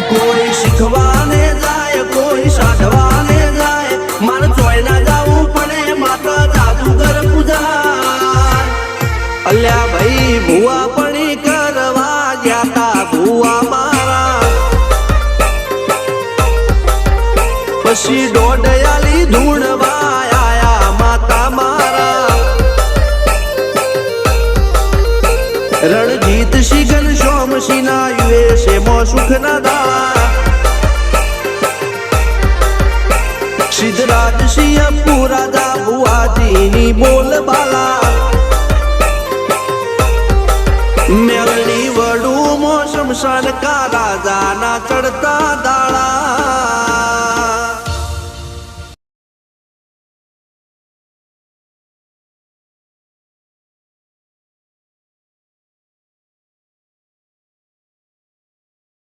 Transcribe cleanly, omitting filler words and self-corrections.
કોઈ શીખવાને જાય કોઈ સાધવાને જાય મારે જોઈ ના જવું પડે માતા જાદુગર પૂજા અલ્યા ભાઈ ભુવા પણી કરવા જ્યાતા ભુવા મારા પછી દોડયાલી ધૂણવા આયા માતા મારા રણજીત સિંહ સોમસિંહ ના યુએસએ માં સુખ ના દાળા સિદ્ધરાજ સિંહ પુરાજા ભુવાજીની બોલ બાલા મેલની વડું મો શમશાન કા રાજા ના ચડતા